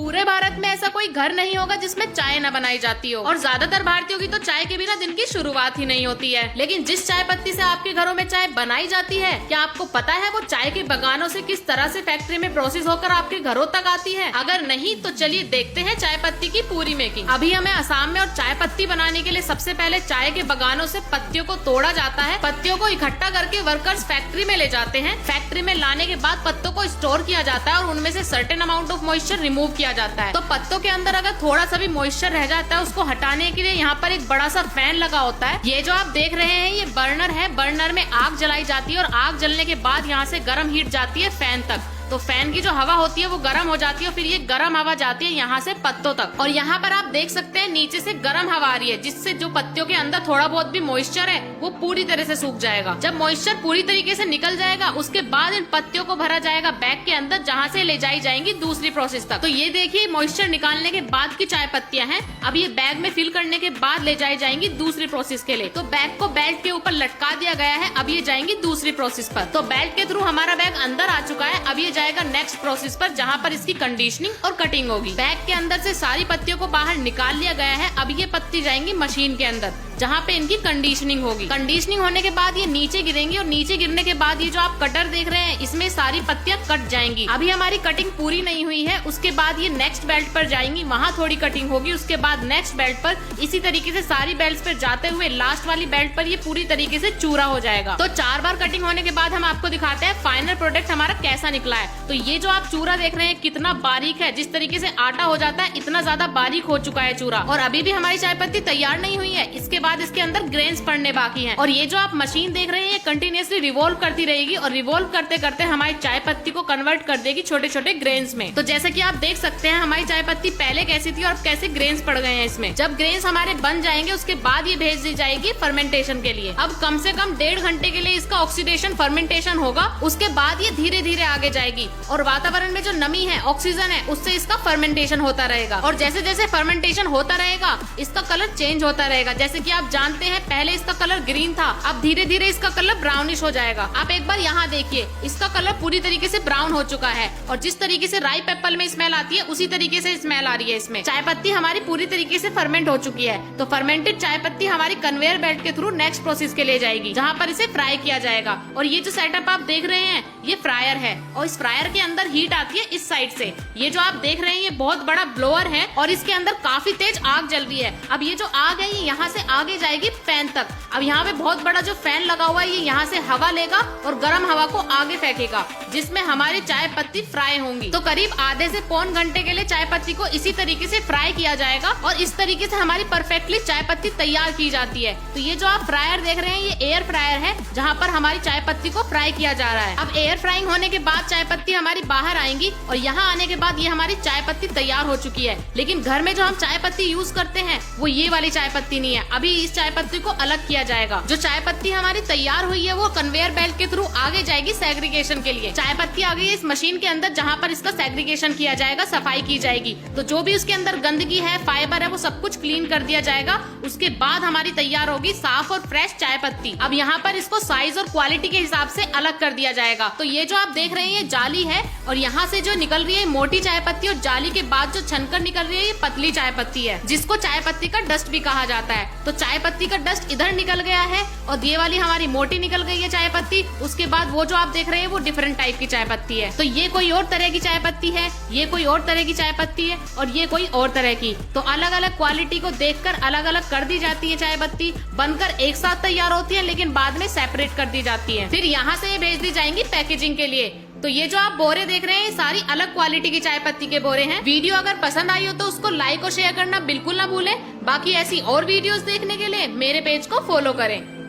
पूरे भारत में ऐसा कोई घर नहीं होगा जिसमें चाय न बनाई जाती हो, और ज्यादातर भारतीयों की तो चाय के बिना दिन की शुरुआत ही नहीं होती है। लेकिन जिस चाय पत्ती से आपके घरों में चाय बनाई जाती है, क्या आपको पता है वो चाय के बगानों से किस तरह से फैक्ट्री में प्रोसेस होकर आपके घरों तक आती है? अगर नहीं तो चलिए देखते हैं चाय पत्ती की पूरी मेकिंग। अभी हमें असम में और चाय पत्ती बनाने के लिए सबसे पहले चाय के बगानों से पत्तियों को तोड़ा जाता है। पत्तियों को इकट्ठा करके वर्कर्स फैक्ट्री में ले जाते हैं। फैक्ट्री में लाने के बाद पत्तों को स्टोर किया जाता है और उनमें से certain amount of moisture remove किया जाता है। तो पत्तों के अंदर अगर थोड़ा सा भी मॉइस्चर रह जाता है, उसको हटाने के लिए यहाँ पर एक बड़ा सा फैन लगा होता है। ये जो आप देख रहे हैं ये बर्नर है। बर्नर में आग जलाई जाती है और आग जलने के बाद यहाँ से गर्म हीट जाती है फैन तक। तो फैन की जो हवा होती है वो गर्म हो जाती है और फिर ये गर्म हवा जाती है यहाँ से पत्तों तक। और यहाँ पर आप देख सकते हैं नीचे से गर्म हवा आ रही है, जिससे जो पत्तियों के अंदर थोड़ा बहुत भी मॉइस्चर है वो पूरी तरह से सूख जाएगा। जब मॉइस्चर पूरी तरीके से निकल जाएगा, उसके बाद इन पत्तियों को भरा जाएगा बैग के अंदर, जहाँ से ले जाई जाएंगी दूसरी प्रोसेस तक। तो ये देखिए मॉइस्चर निकालने के बाद की चाय पत्तियां हैं। अब ये बैग में फिल करने के बाद ले जाई जाएंगी दूसरी प्रोसेस के लिए। तो बैग को बेल्ट के ऊपर लटका दिया गया है। अब ये जाएंगी दूसरी प्रोसेस पर। तो बेल्ट के थ्रू हमारा बैग अंदर आ चुका है। अब ये जाएगा नेक्स्ट प्रोसेस पर, जहाँ पर इसकी कंडीशनिंग और कटिंग होगी। बैग के अंदर से सारी पत्तियों को बाहर निकाल लिया गया है। अब ये पत्ती जाएंगी मशीन के अंदर, जहाँ पे इनकी कंडीशनिंग होगी। कंडीशनिंग होने के बाद ये नीचे गिरेंगी और नीचे गिरने के बाद ये जो आप कटर देख रहे हैं, इसमें सारी पत्तियां कट जाएंगी। अभी हमारी कटिंग पूरी नहीं हुई है। उसके बाद ये नेक्स्ट बेल्ट पर जाएंगी, वहाँ थोड़ी कटिंग होगी। उसके बाद नेक्स्ट बेल्ट पर, इसी तरीके से सारी बेल्ट पर जाते हुए लास्ट वाली बेल्ट पर ये पूरी तरीके से चूरा हो जाएगा। तो 4 बार कटिंग होने के बाद हम आपको दिखाते हैं फाइनल प्रोडक्ट हमारा कैसा निकला है। तो ये जो आप चूरा देख रहे हैं कितना बारीक है, जिस तरीके से आटा हो जाता है इतना ज्यादा बारीक हो चुका है चूरा। और अभी भी हमारी चाय पत्ती तैयार नहीं हुई है। इसके बाद इसके अंदर ग्रेन्स पड़ने बाकी हैं। और ये जो आप मशीन देख रहे हैं ये कंटिन्यूअसली रिवॉल्व करती रहेगी और रिवॉल्व करते करते हमारी चाय पत्ती को कन्वर्ट कर देगी छोटे छोटे ग्रेन्स में। तो जैसे कि आप देख सकते हैं हमारी चाय पत्ती पहले कैसी थी और अब कैसे ग्रेन्स पड़ गए हैं इसमें। जब ग्रेन्स हमारे बन जाएंगे उसके बाद ये भेज दी जाएगी फर्मेंटेशन के लिए। अब कम से कम 1.5 घंटे के लिए इसका ऑक्सीडेशन फर्मेंटेशन होगा। उसके बाद ये धीरे धीरे आगे जाएगी और वातावरण में जो नमी है, ऑक्सीजन है, उससे इसका फर्मेंटेशन होता रहेगा। और जैसे जैसे फर्मेंटेशन होता रहेगा इसका कलर चेंज होता रहेगा। जैसे कि आप जानते हैं पहले इसका कलर ग्रीन था, अब धीरे धीरे इसका कलर ब्राउनिश हो जाएगा। आप एक बार यहाँ देखिए, इसका कलर पूरी तरीके से ब्राउन हो चुका है। और जिस तरीके से राई एप्पल में स्मेल आती है उसी तरीके से स्मेल आ रही है इसमें। चाय पत्ती हमारी पूरी तरीके से फर्मेंट हो चुकी है। तो फर्मेंटेड चाय पत्ती हमारी कन्वेयर बेल्ट के थ्रू नेक्स्ट प्रोसेस के लिए जाएगी, जहाँ पर इसे फ्राई किया जाएगा। और ये जो सेटअप आप देख रहे हैं ये फ्रायर है और इस फ्रायर के अंदर हीट आती है इस साइड से। ये जो आप देख रहे हैं ये बहुत बड़ा ब्लोअर है और इसके अंदर काफी तेज आग जल रही है। अब ये जो आग है ये यहाँ से आगे जाएगी फैन तक। अब यहाँ पे बहुत बड़ा जो फैन लगा हुआ है ये यहाँ से हवा लेगा और गर्म हवा को आगे फेंकेगा, जिसमें हमारी चाय पत्ती फ्राई होंगी। तो करीब आधे से पौन घंटे के लिए चाय पत्ती को इसी तरीके से फ्राई किया जाएगा और इस तरीके से हमारी परफेक्टली चाय पत्ती तैयार की जाती है। तो ये जो आप फ्रायर देख रहे हैं ये एयर फ्रायर है, जहाँ पर हमारी चाय पत्ती को फ्राई किया जा रहा है। अब एयर फ्राइंग होने के बाद चाय पत्ती हमारी बाहर आएंगी और यहाँ आने के बाद ये हमारी चाय पत्ती तैयार हो चुकी है। लेकिन घर में जो हम चाय पत्ती यूज करते हैं वो ये वाली चाय पत्ती नहीं है। अभी इस चाय पत्ती को अलग किया जाएगा। जो चाय पत्ती हमारी तैयार हुई है वो कन्वेयर बेल्ट के थ्रू आगे जाएगी सेग्रीगेशन के लिए। चाय पत्ती आ गई है इस मशीन के अंदर, जहाँ पर इसका सेग्रीगेशन किया जाएगा, सफाई की जाएगी। तो जो भी उसके अंदर गंदगी है, फाइबर है, वो सब कुछ क्लीन कर दिया जाएगा। उसके बाद हमारी तैयार होगी साफ और फ्रेश चाय पत्ती। अब यहाँ पर इसको साइज और क्वालिटी के हिसाब से अलग कर दिया जाएगा। तो ये जो आप देख रहे हैं ये जाली है और यहाँ से जो निकल रही है मोटी चाय पत्ती और जाली के बाद जो छनकर निकल रही है ये पतली चाय पत्ती है, जिसको चाय पत्ती का डस्ट भी कहा जाता है। तो चाय पत्ती का डस्ट इधर निकल गया है और ये वाली हमारी मोटी निकल गई है चाय पत्ती। उसके बाद वो जो आप देख रहे हैं वो डिफरेंट टाइप की चाय पत्ती है। तो ये कोई और तरह की चाय पत्ती है, ये कोई और तरह की चाय पत्ती है और ये कोई और तरह की। तो अलग अलग क्वालिटी को देखकर अलग अलग कर दी जाती है चाय पत्ती। बनकर एक साथ तैयार होती है लेकिन बाद में सेपरेट कर दी जाती है। फिर यहाँ से ये भेज दी जाएंगी पैकेजिंग के लिए। तो ये जो आप बोरे देख रहे हैं सारी अलग क्वालिटी की चाय पत्ती के बोरे हैं। वीडियो अगर पसंद आई हो तो उसको लाइक और शेयर करना बिल्कुल ना भूलें। बाकी ऐसी और वीडियोस देखने के लिए मेरे पेज को फॉलो करें।